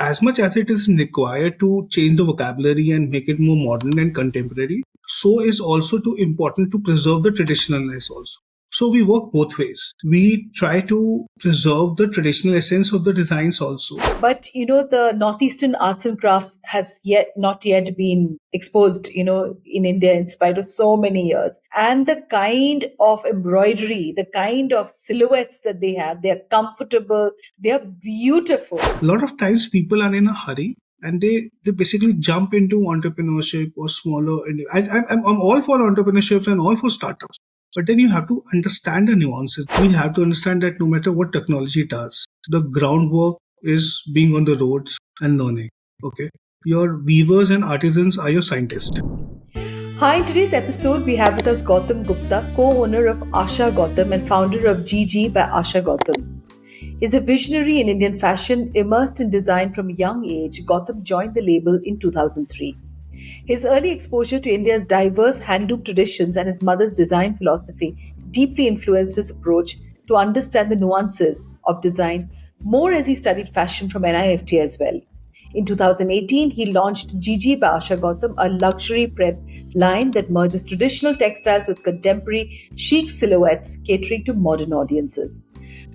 as much as it is required to change the vocabulary and make it more modern and contemporary, so is also too important to preserve the traditionalness also. So we work both ways. We try to preserve the traditional essence of the designs also. But the northeastern arts and crafts has not yet been exposed, in India in spite of so many years. And the kind of embroidery, the kind of silhouettes that they have, they're comfortable, they're beautiful. A lot of times people are in a hurry and they basically jump into entrepreneurship or smaller. I'm all for entrepreneurship and all for startups. But then you have to understand the nuances. We have to understand that no matter what technology does, the groundwork is being on the roads and learning. Okay. Your weavers and artisans are your scientists. Hi, in today's episode, we have with us Gautam Gupta, co-owner of Asha Gautam and founder of GG by Asha Gautam. He's a visionary in Indian fashion, immersed in design from a young age. Gautam joined the label in 2003. His early exposure to India's diverse handloom traditions and his mother's design philosophy deeply influenced his approach to understand the nuances of design more as he studied fashion from NIFT as well. In 2018, he launched GG by Asha Gautam, a luxury prep line that merges traditional textiles with contemporary chic silhouettes catering to modern audiences.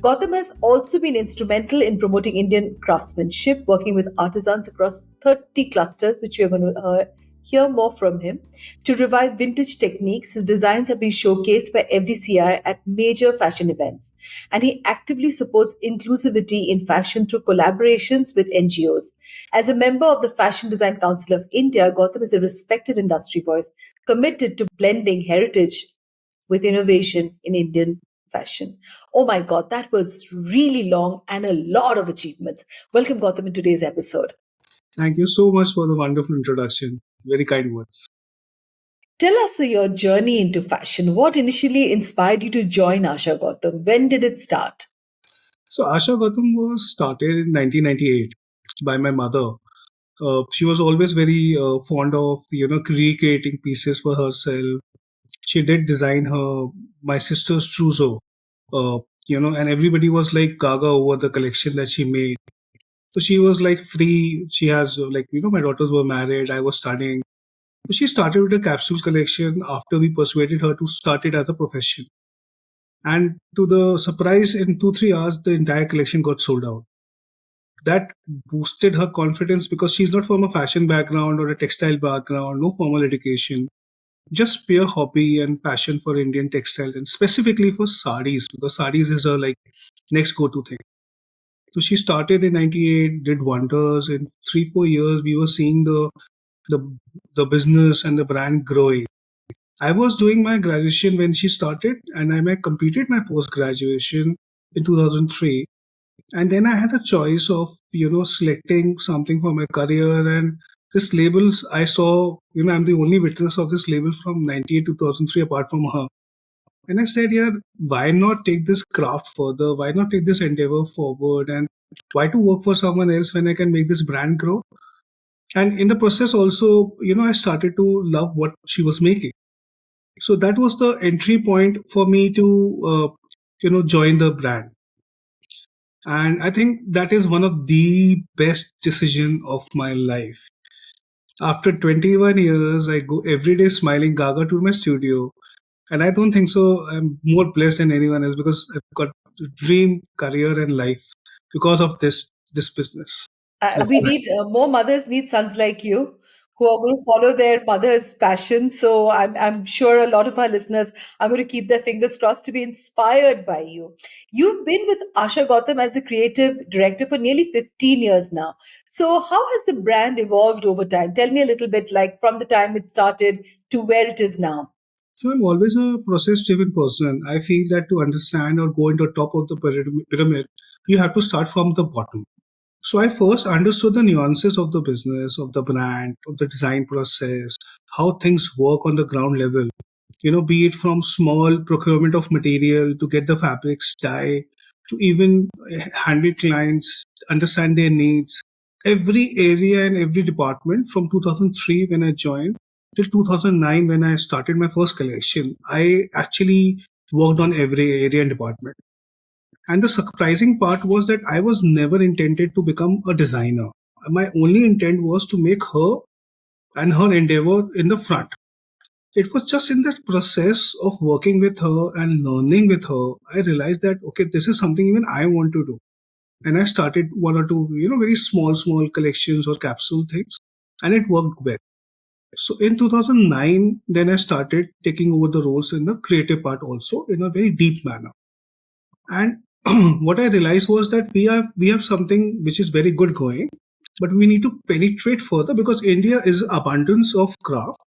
Gautam has also been instrumental in promoting Indian craftsmanship, working with artisans across 30 clusters, which we are going to hear more from him. To revive vintage techniques, his designs have been showcased by FDCI at major fashion events, and he actively supports inclusivity in fashion through collaborations with NGOs. As a member of the Fashion Design Council of India, Gautam is a respected industry voice committed to blending heritage with innovation in Indian fashion. Oh my God, that was really long and a lot of achievements. Welcome, Gautam, in today's episode. Thank you so much for the wonderful introduction. Very kind words. Tell us your journey into fashion. What initially inspired you to join Asha Gautam? When did it start? So Asha Gautam was started in 1998 by my mother. She was always very fond of recreating pieces for herself. She did design my sister's trousseau, and everybody was like gaga over the collection that she made. So she was like free. She has my daughters were married. I was studying. So she started with a capsule collection after we persuaded her to start it as a profession. And to the surprise, in 2-3 hours, the entire collection got sold out. That boosted her confidence because she's not from a fashion background or a textile background, no formal education, just pure hobby and passion for Indian textiles and specifically for saris because saris is her next go-to thing. So she started in 98, did wonders. In 3-4 years, we were seeing the business and the brand growing. I was doing my graduation when she started, and I completed my post graduation in 2003. And then I had a choice of selecting something for my career, and this labels I saw. I'm the only witness of this label from 98 to 2003 apart from her. And I said, yeah, why not take this craft further? Why not take this endeavor forward? And why to work for someone else when I can make this brand grow? And in the process also, I started to love what she was making. So that was the entry point for me to, join the brand. And I think that is one of the best decision of my life. After 21 years, I go every day smiling gaga to my studio. And I don't think so. I'm more blessed than anyone else because I've got a dream career and life because of this business. We need more mothers need sons like you who are going to follow their mother's passion. So I'm sure a lot of our listeners are going to keep their fingers crossed to be inspired by you. You've been with Asha Gautam as the creative director for nearly 15 years now. So how has the brand evolved over time? Tell me a little bit, like from the time it started to where it is now. So I'm always a process-driven person. I feel that to understand or go into the top of the pyramid, you have to start from the bottom. So I first understood the nuances of the business, of the brand, of the design process, how things work on the ground level. Be it from small procurement of material to get the fabrics dye, to even handle clients, understand their needs. Every area and every department from 2003 when I joined till 2009 when I started my first collection, I actually worked on every area and department. And the surprising part was that I was never intended to become a designer. my only intent was to make her and her endeavor in the front. It was just in the process of working with her and learning with her, I realized that, okay, this is something even I want to do. And I started one or two, very small collections or capsule things, and it worked well. So in 2009, then I started taking over the roles in the creative part also in a very deep manner. And what I realized was that we have something which is very good going, but we need to penetrate further because India is abundance of craft,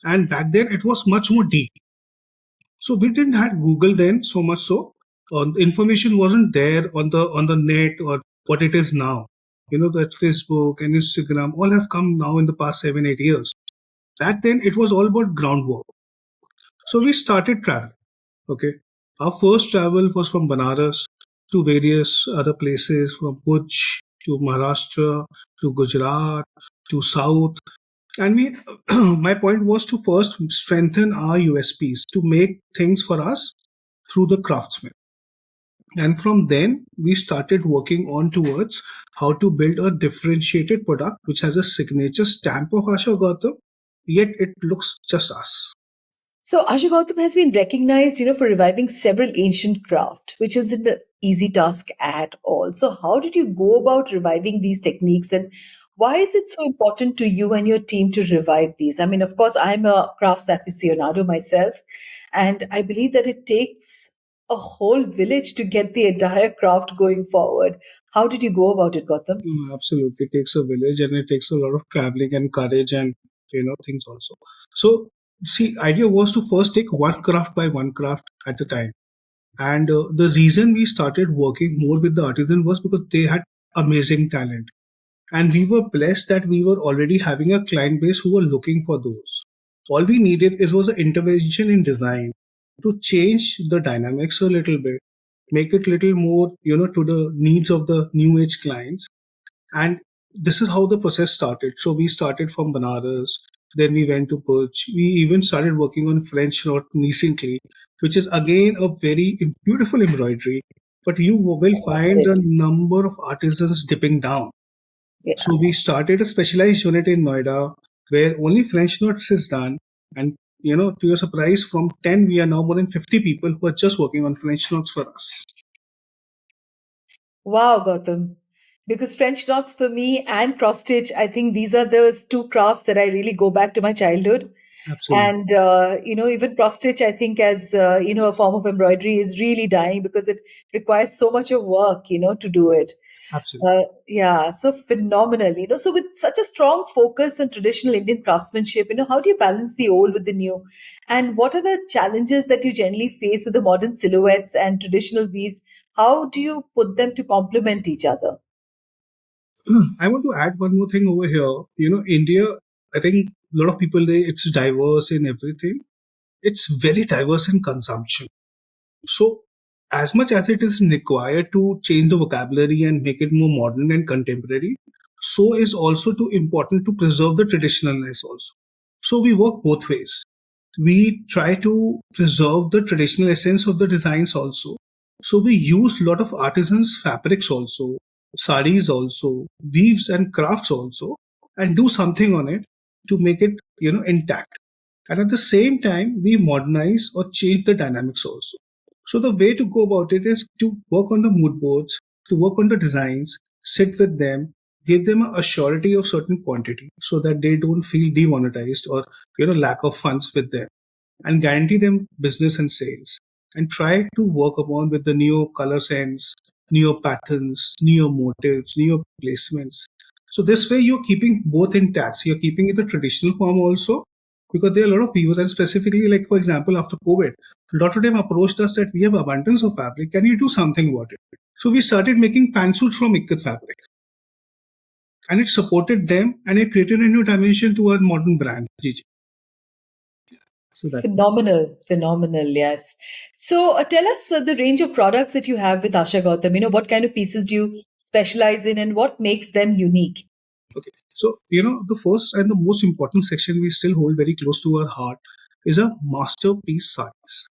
and back then it was much more deep. So we didn't have Google then so much so. Information wasn't there on the net or what it is now. That Facebook and Instagram all have come now in the past 7 8 years. Back then it was all about groundwork. So we started traveling. Okay, our first travel was from Banaras to various other places, from Bhuj to Maharashtra to Gujarat to South. And we, my point was to first strengthen our USPs to make things for us through the craftsmen. And from then, we started working on towards how to build a differentiated product which has a signature stamp of Asha Gautam, yet it looks just us. So Asha Gautam has been recognized, for reviving several ancient craft, which isn't an easy task at all. So how did you go about reviving these techniques, and why is it so important to you and your team to revive these? I mean, of course, I'm a crafts aficionado myself, and I believe that it takes a whole village to get the entire craft going forward. How did you go about it, Gautam? Absolutely, it takes a village and it takes a lot of traveling and courage and things also. So, see, idea was to first take one craft by one craft at a time. And the reason we started working more with the artisan was because they had amazing talent. And we were blessed that we were already having a client base who were looking for those. All we needed is was an intervention in design to change the dynamics a little bit, make it little more, to the needs of the new age clients. And this is how the process started. So we started from Banaras, then we went to Perch. We even started working on French knot recently, which is again a very beautiful embroidery. But you will find a number of artisans dipping down. Yeah. So we started a specialized unit in Noida where only French knots is done. And to your surprise, from 10, we are now more than 50 people who are just working on French knots for us. Wow, Gautam. Because French knots for me and cross stitch, I think these are those two crafts that I really go back to my childhood. Absolutely. And, even cross stitch, I think, as, a form of embroidery is really dying because it requires so much of work, to do it. Absolutely. Yeah, so phenomenal. So with such a strong focus on traditional Indian craftsmanship, how do you balance the old with the new? And what are the challenges that you generally face with the modern silhouettes and traditional weaves? How do you put them to complement each other? I want to add one more thing over here. India, I think a lot of people, it's diverse in everything. It's very diverse in consumption. So, as much as it is required to change the vocabulary and make it more modern and contemporary, so is also too important to preserve the traditionalness also. So we work both ways. We try to preserve the traditional essence of the designs also. So we use a lot of artisans fabrics also, saris also, weaves and crafts also, and do something on it to make it, intact. And at the same time, we modernize or change the dynamics also. So the way to go about it is to work on the mood boards, to work on the designs, sit with them, give them a surety of certain quantity so that they don't feel demonetized or lack of funds with them, and guarantee them business and sales, and try to work upon with the new color sense, new patterns, new motifs, new placements. So this way you're keeping both intact. So you're keeping it the traditional form also, because there are a lot of viewers, and specifically like for example after COVID, a lot of them approached us that we have abundance of fabric. Can you do something about it? So we started making pantsuits from ikat fabric, and it supported them and it created a new dimension to our modern brand, GG. So that was. Phenomenal, phenomenal, yes. So tell us the range of products that you have with Asha Gautam. What kind of pieces do you specialize in and what makes them unique? Okay. So, the first and the most important section we still hold very close to our heart is a masterpiece sarees.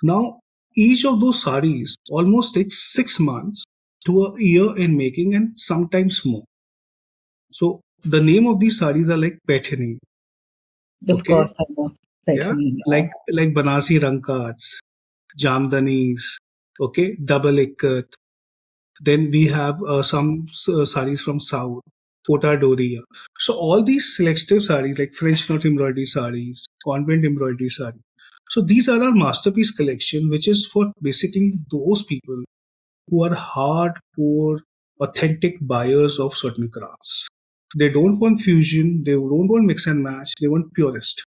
Now, each of those sarees almost takes 6 months to a year in making and sometimes more. So the name of these sarees are like Paithani. Of Okay, course, I know. yeah, Petani. like Banasi Rangkats, Jamdanis. Okay, double ikat. Then we have some sarees from South, Kota Doria. So all these selective sarees, like French knot embroidery sarees, convent embroidery sarees. So these are our masterpiece collection, which is for basically those people who are hardcore, authentic buyers of certain crafts. They don't want fusion, they don't want mix and match, they want purist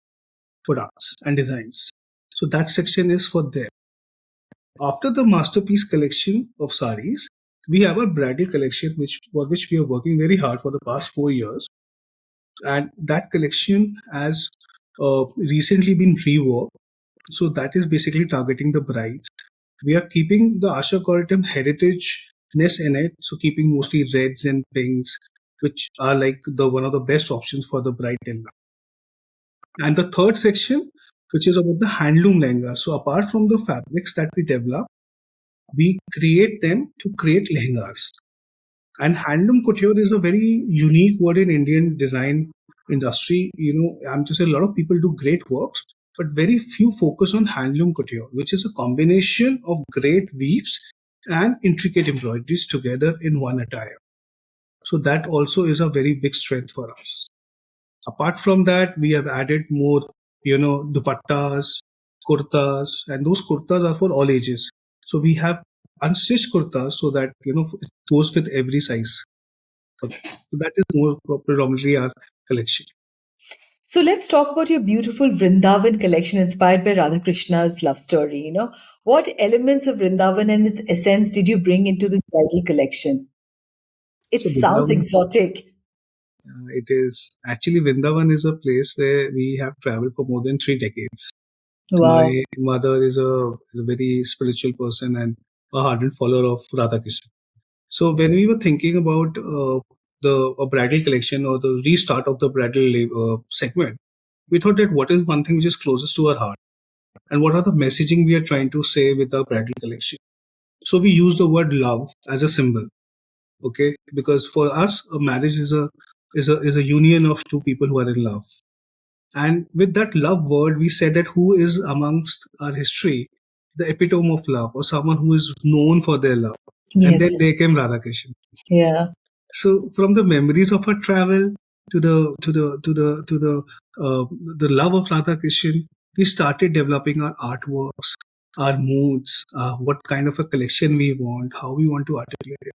products and designs. So that section is for them. After the masterpiece collection of saris, we have a bridal collection which we are working very hard for the past 4 years, and that collection has recently been reworked. So that is basically targeting the brides. We are keeping the Asha Gautam heritage-ness in it, so keeping mostly reds and pinks, which are like the one of the best options for the bride till now. And the third section, which is about the handloom lehenga. So apart from the fabrics that we develop, we create them to create lehengas. And handloom couture is a very unique word in Indian design industry. I'm to say a lot of people do great works, but very few focus on handloom couture, which is a combination of great weaves and intricate embroideries together in one attire. So that also is a very big strength for us. Apart from that, we have added more, dupattas, kurtas, and those kurtas are for all ages. So we have unstitched kurtas so that, it goes with every size. Okay. So that is more predominantly our collection. So let's talk about your beautiful Vrindavan collection inspired by Radhakrishna's love story. What elements of Vrindavan and its essence did you bring into this bridal collection? It So sounds Vrindavan, exotic. it is actually Vrindavan is a place where we have traveled for more than 3 decades. My Wow. mother is a very spiritual person and a ardent follower of Radhakrishna. So when we were thinking about the a bridal collection or the restart of the bridal segment, we thought that what is one thing which is closest to our heart, and what are the messaging we are trying to say with our bridal collection. So we use the word love as a symbol, okay? Because for us, a marriage is a union of two people who are in love, and with that love word, we said that who is amongst our history the epitome of love, or someone who is known for their love, and then Yes. they came Radhakrishna. Yeah. So from the memories of our travel to the love of Radha Krishan, we started developing our artworks, our moods, what kind of a collection we want, how we want to articulate it.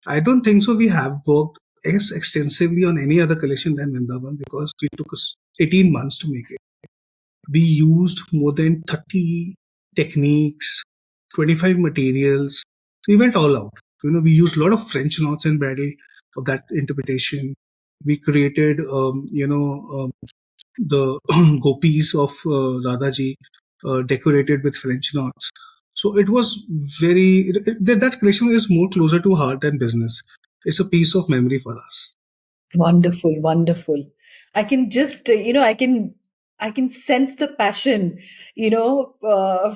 I don't think so. We have worked as extensively on any other collection than Vrindavan because we took us 18 months to make it. We used more than 30 techniques, 25 materials. We went all out. We used a lot of French knots and bridle of that interpretation. We created, the gopis of Radhaji decorated with French knots. So it was that collection is more closer to heart than business. It's a piece of memory for us. Wonderful, wonderful. I can just, I can sense the passion,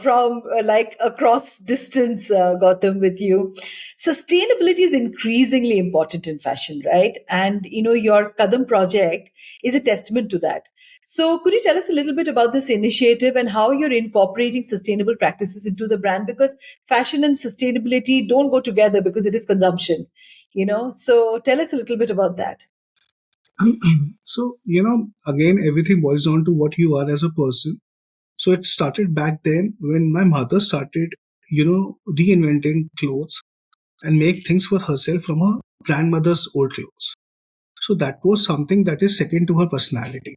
from like across distance, Gautam, with you. Sustainability is increasingly important in fashion, right? And, your Kadam project is a testament to that. So, could you tell us a little bit about this initiative and how you're incorporating sustainable practices into the brand? Because fashion and sustainability don't go together because it is consumption, So, tell us a little bit about that. So, again, everything boils down to what you are as a person. So it started back then when my mother started, reinventing clothes and make things for herself from her grandmother's old clothes. So that was something that is second to her personality.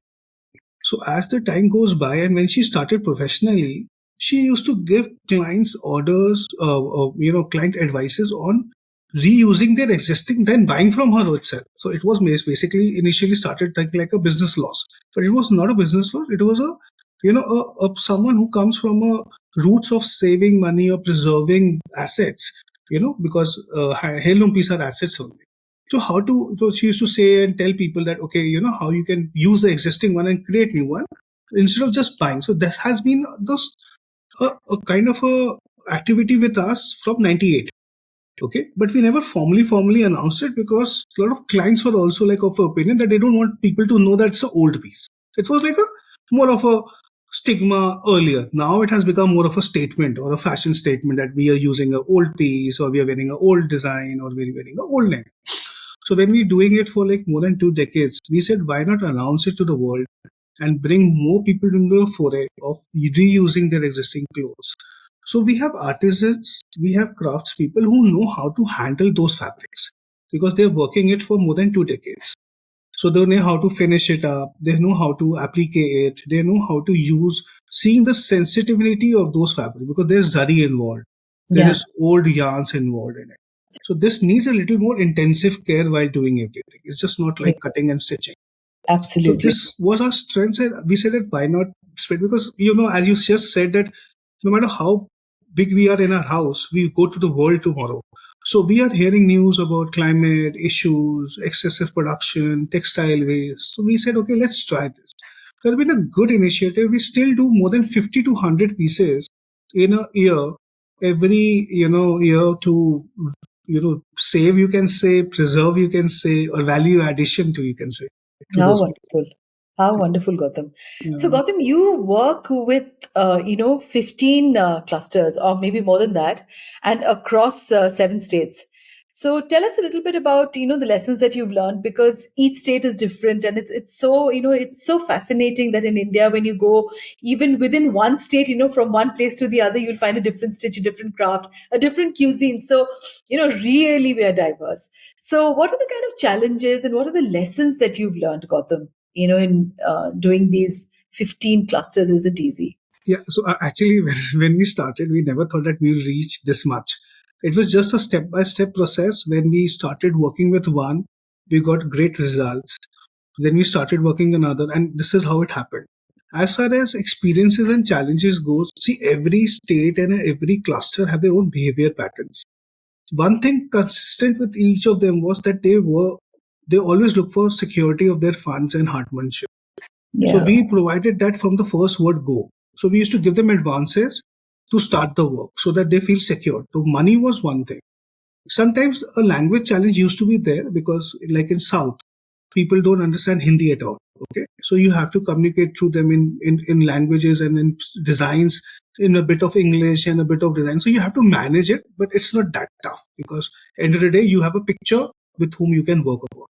So as the time goes by and when she started professionally, she used to give clients orders, client advices on reusing their existing, then buying from her itself. So it was basically initially started like a business loss, but it was not a business loss. It was someone who comes from a roots of saving money or preserving assets, because heirloom pieces are assets only. So she used to say and tell people that, okay, how you can use the existing one and create new one instead of just buying. So this has been a kind of a activity with us from 98. Okay, but we never formally announced it because a lot of clients were also like of opinion that they don't want people to know that it's an old piece. It was like a more of a stigma earlier. Now it has become more of a statement or a fashion statement that we are using an old piece or we are wearing an old design or we're wearing an old name. So when we're doing it for like more than 2 decades, we said why not announce it to the world and bring more people into the foray of reusing their existing clothes. So we have artisans, we have craftspeople who know how to handle those fabrics because they're working it for more than 2 decades. So they know how to finish it up, they know how to applicate it, they know how to use seeing the sensitivity of those fabrics because there's zari involved. There Yeah, is old yarns involved in it. So this needs a little more intensive care while doing everything. It's just not yeah, like cutting and stitching. So absolutely. this was our strength. And we said that why not spread? Because as you just said that no matter how big we are in our house, we go to the world tomorrow. So we are hearing news about climate issues, excessive production, textile waste. So we said, okay, let's try this. There's been a good initiative. We still do more than 50 to 100 pieces in a year, every year to save, you can say, preserve, you can say, or value addition to, you can say, to How those. wonderful. How wonderful, Gautam. So, Yeah. Gautam, you work with, 15 clusters or maybe more than that and across 7 states. So tell us a little bit about, the lessons that you've learned because each state is different and it's so, it's so fascinating that in India, when you go even within one state, from one place to the other, you'll find a different stitch, a different craft, a different cuisine. So, really we are diverse. So, what are the kind of challenges and what are the lessons that you've learned, Gautam? In doing these 15 clusters, is it easy? Yeah. So actually, when we started, we never thought that we'll reach this much. It was just a step by step process. When we started working with one, we got great results. Then we started working another, and this is how it happened. As far as experiences and challenges goes, see, every state and every cluster have their own behavior patterns. One thing consistent with each of them was that they always look for security of their funds and hardmanship. So Yeah, we provided that from the first word go. So we used to give them advances to start the work so that they feel secure. So money was one thing. Sometimes a language challenge used to be there because like in South, people don't understand Hindi at all. Okay. So you have to communicate through them in languages and in designs in a bit of English and a bit of design. So you have to manage it, but it's not that tough because end of the day, you have a picture with whom you can work upon.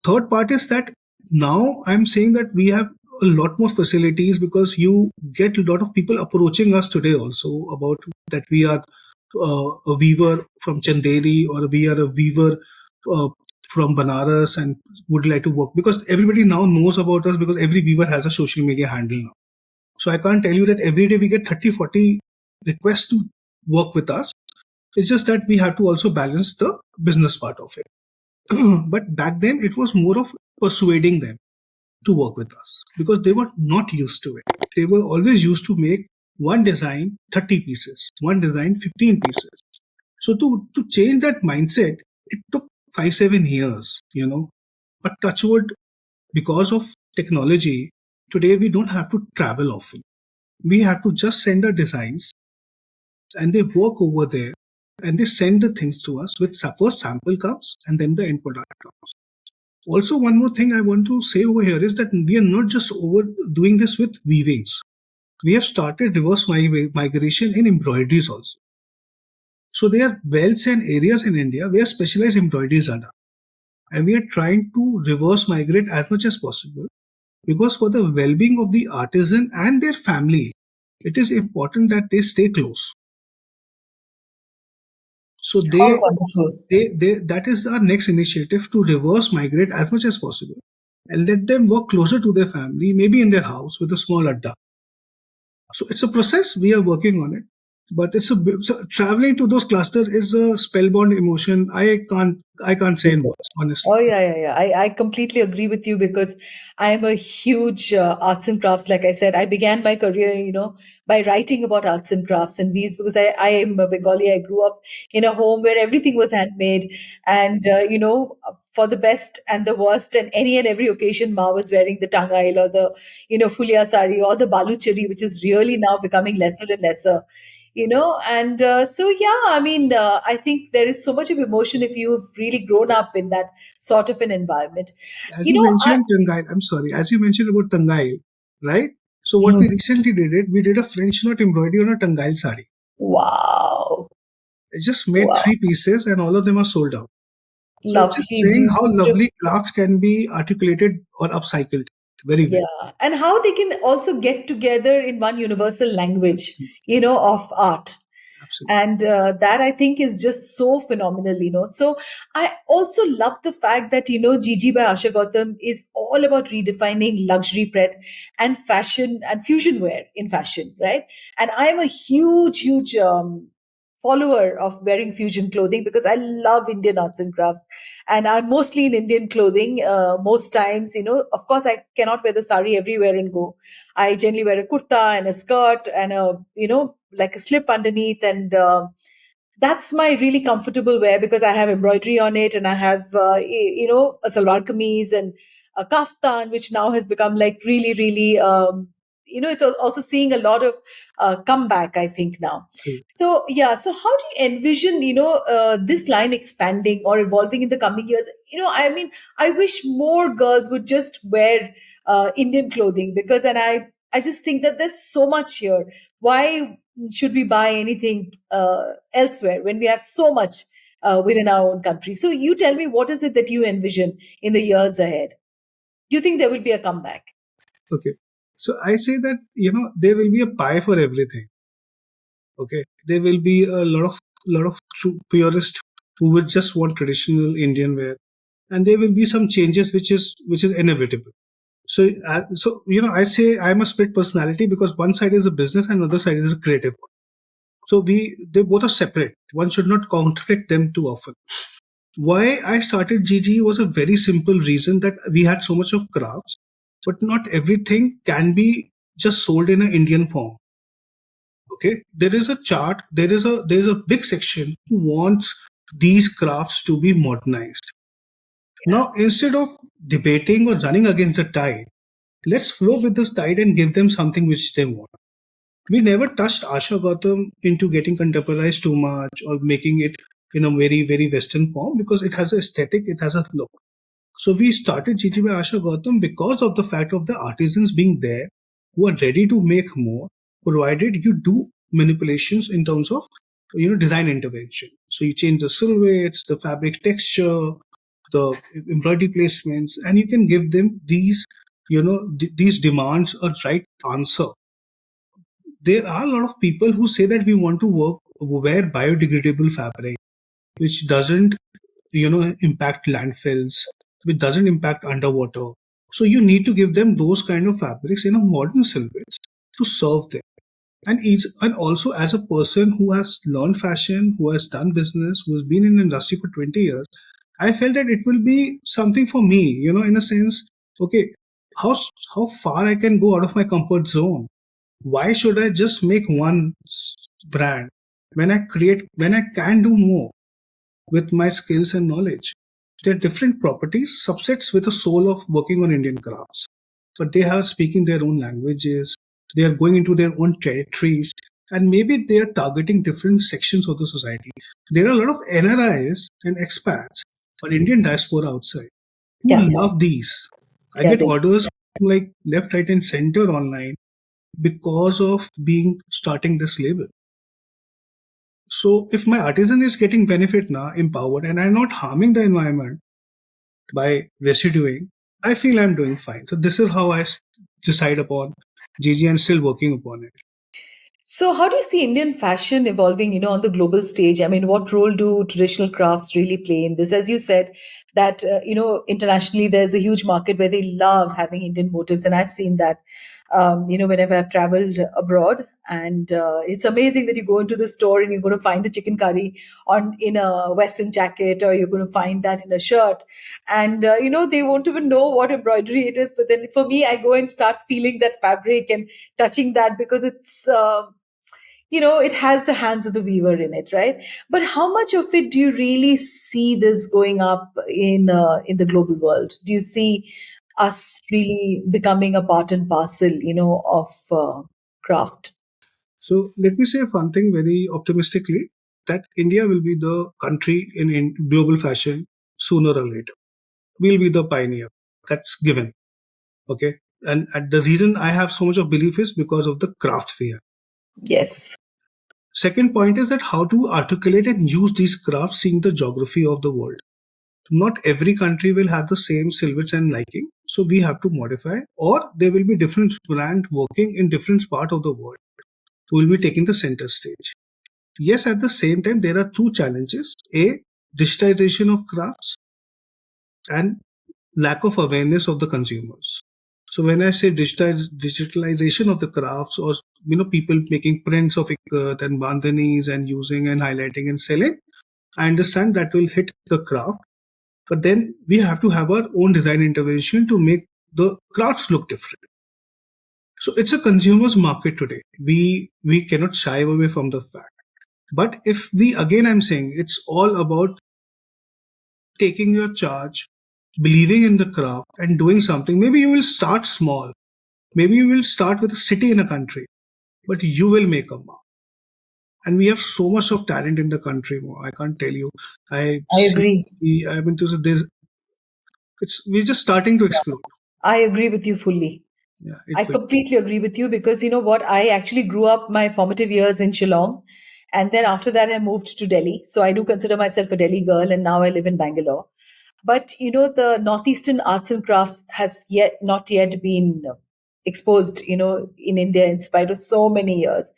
Third part is that now I'm saying that we have a lot more facilities because you get a lot of people approaching us today also about that we are a weaver from Chanderi or we are a weaver uh, from Banaras and would like to work because everybody now knows about us because every weaver has a social media handle now. So I can't tell you that every day we get 30, 40 requests to work with us. It's just that we have to also balance the business part of it. But back then it was more of persuading them to work with us because they were not used to it. They were always used to make one design 30 pieces, one design 15 pieces. So to change that mindset, it took 5, 7 years. But touch wood, because of technology, today we don't have to travel often. We have to just send our designs and they work over there and they send the things to us with first sample comes and then the end product comes. Also, one more thing I want to say over here is that we are not just over doing this with weavings. We have started reverse migration in embroideries also. So there are belts and areas in India where specialized embroideries are done. And we are trying to reverse migrate as much as possible because for the well-being of the artisan and their family, it is important that they stay close. So how wonderful. that is our next initiative to reverse migrate as much as possible and let them work closer to their family, maybe in their house with a small adda. So it's a process. We are working on it, but so traveling to those clusters is a spellbound emotion. I can't say in Super. words, honestly. Oh, yeah, yeah, yeah. I completely agree with you because I am a huge arts and crafts. Like I said, I began my career, by writing about arts and crafts and weaves because I am a Bengali. I grew up in a home where everything was handmade. And, for the best and the worst and any and every occasion, Ma was wearing the tangail or the, fulia sari or the baluchari, which is really now becoming lesser and lesser. And so yeah, I mean, I think there is so much of emotion if you've really grown up in that sort of an environment. As you you know I mentioned Tangail, I'm sorry, as you mentioned about Tangail, right? So what we Mhm. recently did it, we did a French knot embroidery on a Tangail sari. Wow. I just made Wow. 3 pieces and all of them are sold out. So it's just Lovely, saying how beautiful. lovely crafts can be articulated or upcycled very well. Yeah, and how they can also get together in one universal language, of art. Absolutely. And that I think is just so phenomenal. So I also love the fact that Gigi by Asha Gautam is all about redefining luxury pret and fashion and fusion wear in fashion, right? And I am a huge follower of wearing fusion clothing because I love Indian arts and crafts, and I'm mostly in Indian clothing most times. Of course, I cannot wear the sari everywhere and go. I generally wear a kurta and a skirt and a like a slip underneath, and that's my really comfortable wear because I have embroidery on it, and I have a salwar kameez and a kaftan, which now has become like really really it's also seeing a lot of comeback, I think, now. True. So yeah, so how do you envision this line expanding or evolving in the coming years? I mean, I wish more girls would just wear Indian clothing, because and I just think that there's so much here. Why should we buy anything elsewhere when we have so much within our own country? So you tell me, what is it that you envision in the years ahead? Do you think there will be a comeback? Okay. So I say that, there will be a pie for everything. Okay. There will be a lot of true purists who will just want traditional Indian wear. And there will be some changes which is inevitable. So I say I'm a split personality because one side is a business and another side is a creative one. So they both are separate. One should not contradict them too often. Why I started GG was a very simple reason that we had so much of crafts, but not everything can be just sold in an Indian form. Okay, there is a chart. There is a big section who wants these crafts to be modernized. Now, instead of debating or running against the tide, let's flow with this tide and give them something which they want. We never touched Asha Gautam into getting contemporized too much or making it in a very, very Western form because it has a aesthetic, it has a look. So we started GG by Asha Gautam because of the fact of the artisans being there who are ready to make more, provided you do manipulations in terms of design intervention. So you change the silhouettes, the fabric texture, the embroidery placements, and you can give them these demands a right answer. There are a lot of people who say that we want to wear biodegradable fabric which doesn't impact landfills, which doesn't impact underwater. So you need to give them those kind of fabrics in a modern silhouettes to serve them. And also as a person who has learned fashion, who has done business, who has been in the industry for 20 years, I felt that it will be something for me, in a sense. Okay, how far I can go out of my comfort zone. Why should I just make one brand when I can do more with my skills and knowledge? They're different properties, subsets with the soul of working on Indian crafts. But they are speaking their own languages, they are going into their own territories, and maybe they are targeting different sections of the society. There are a lot of NRIs and expats or Indian diaspora outside who Yeah, love these. I yeah, get they, orders from like left, right, and center online because of being starting this label. So if my artisan is getting benefit now, empowered, and I'm not harming the environment by residuing, I feel I'm doing fine. So this is how decide upon GG and still working upon it. So, how do you see Indian fashion evolving, on the global stage? I mean, what role do traditional crafts really play in this? As you said, that, internationally, there's a huge market where they love having Indian motifs. And I've seen that, whenever I've traveled abroad. And it's amazing that you go into the store and you're going to find a chicken curry in a Western jacket, or you're going to find that in a shirt. And, they won't even know what embroidery it is. But then for me, I go and start feeling that fabric and touching that, because it has the hands of the weaver in it, right? But how much of it do you really see this going up in the global world? Do you see us really becoming a part and parcel, of craft? So let me say one thing very optimistically, that India will be the country in global fashion sooner or later. We'll be the pioneer. That's given. Okay. And the reason I have so much of belief is because of the craft fair. Yes. Second point is that how to articulate and use these crafts seeing the geography of the world. Not every country will have the same silhouettes and liking, so we have to modify, or there will be different brand working in different part of the world who will be taking the center stage. Yes, at the same time, there are two challenges. A, digitization of crafts, and lack of awareness of the consumers. So when I say digitalization of the crafts, or people making prints of ikat and bandhanis and using and highlighting and selling, I understand that will hit the craft, but then we have to have our own design intervention to make the crafts look different. So it's a consumer's market today. We cannot shy away from the fact. But if we, again, I'm saying it's all about taking your charge, believing in the craft, and doing something. Maybe you will start small. Maybe you will start with a city in a country, but you will make a mark. And we have so much of talent in the country. I can't tell you. I I see. agree. I mean, there's, we're just starting to explode. I agree with you fully. Yeah, I it will. completely agree with you because you know what? I actually grew up my formative years in Shillong. And then after that, I moved to Delhi. So I do consider myself a Delhi girl. And now I live in Bangalore. But you know, the Northeastern arts and crafts has not yet been exposed, you know, in India in spite of so many years.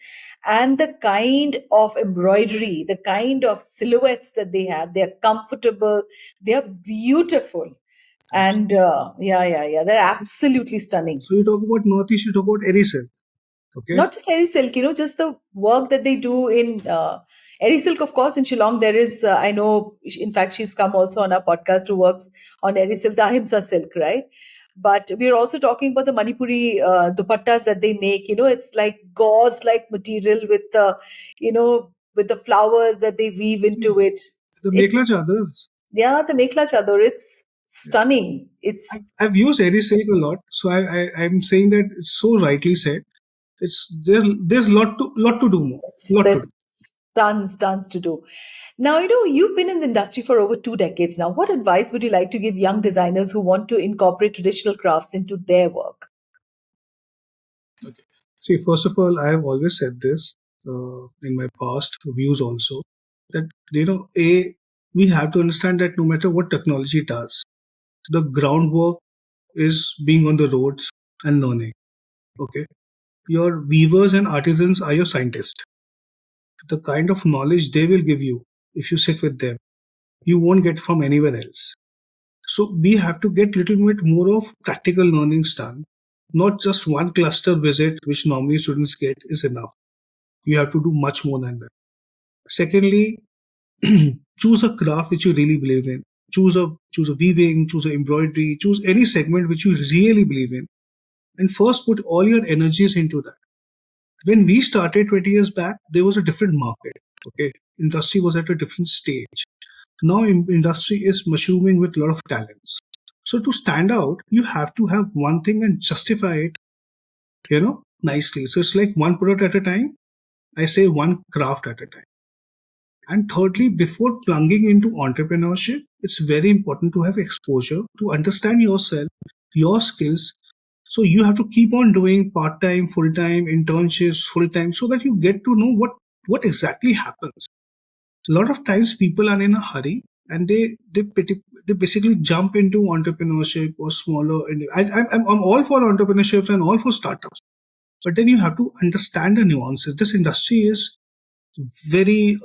And the kind of embroidery, the kind of silhouettes that they have, they're comfortable, they're beautiful. And yeah, they're absolutely stunning. So you talk about Northeast, you talk about Ericel. Okay. Not just Eri Silk, you know, just the work that they do in Eri Silk, of course, in Shillong. There is, I know, in fact, she's come also on our podcast who works on Eri Silk, the Ahimsa Silk, right? But we're also talking about the Manipuri dupattas that they make. You know, it's like gauze like material with the, you know, with the flowers that they weave into it. The It's, Mekla Chadars. yeah, the Mekla Chador, it's stunning. It's, I've used Erisilk a lot, so I'm saying that it's so rightly said. It's there. There's lot to do more. Lot to do. there's tons to do. Now, you know, you've been in the industry for over 2 decades now. What advice would you like to give young designers who want to incorporate traditional crafts into their work? Okay. See, first of all, I have always said this in my past views also, that we have to understand that no matter what technology does, the groundwork is being on the roads and learning. Okay, your weavers and artisans are your scientists. The kind of knowledge they will give you if you sit with them, you won't get from anywhere else. So we have to get little bit more of practical learnings done. Not just one cluster visit, which normally students get, is enough. You have to do much more than that. Secondly, choose a craft which you really believe in. Choose a weaving, choose a embroidery, choose any segment which you really believe in, and first put all your energies into that. When we started 20 years back, there was a different market. Okay, industry was at a different stage. Now industry is mushrooming with a lot of talents. So to stand out, you have to have one thing and justify it, nicely. So it's like one product at a time. I say one craft at a time. And thirdly, before plunging into entrepreneurship, it's very important to have exposure, to understand yourself, your skills. So you have to keep on doing part-time, full-time, internships, full-time, so that you get to know what exactly happens. A lot of times people are in a hurry and they basically jump into entrepreneurship or smaller. And I'm all for entrepreneurships and all for startups, but then you have to understand the nuances. This industry is very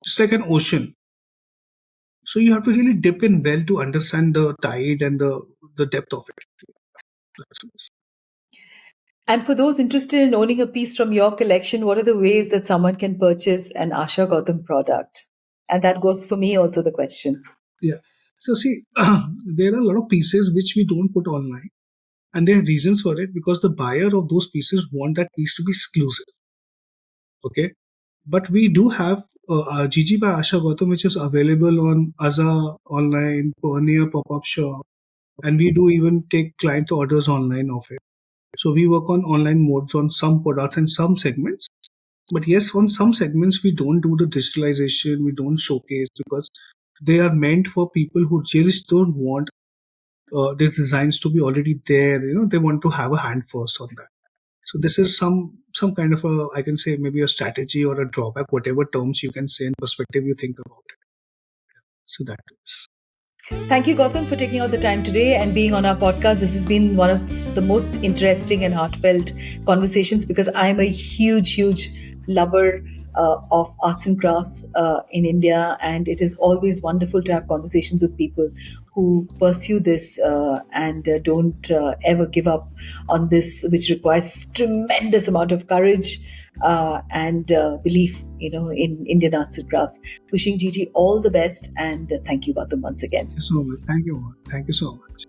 it's like an ocean, so you have to really dip in well to understand the tide and the depth of it. That's- And for those interested in owning a piece from your collection, what are the ways that someone can purchase an Asha Gautam product? And that goes for me also the question. yeah. So see, there are a lot of pieces which we don't put online, and there are reasons for it because the buyer of those pieces want that piece to be exclusive. Okay, but we do have GG by Asha Gautam, which is available on Aza online, Pioneer pop-up shop, and we do even take client orders online of it. So we work on online modes on some products and some segments. But yes, on some segments, we don't do the digitalization, we don't showcase because they are meant for people who just don't want these designs to be already there. They want to have a hand first on that. So this is some kind of a, I can say, maybe a strategy or a drawback, whatever terms you can say and perspective you think about it. So that is. Thank you, Gautam, for taking out the time today and being on our podcast. This has been one of the most interesting and heartfelt conversations because I'm a huge lover of arts and crafts in India, and it is always wonderful to have conversations with people who pursue this and don't ever give up on this, which requires tremendous amount of courage and belief, in Indian arts and crafts. Wishing Gigi all the best, and thank you, Gautam, once again. Thank you so much. Thank you so much.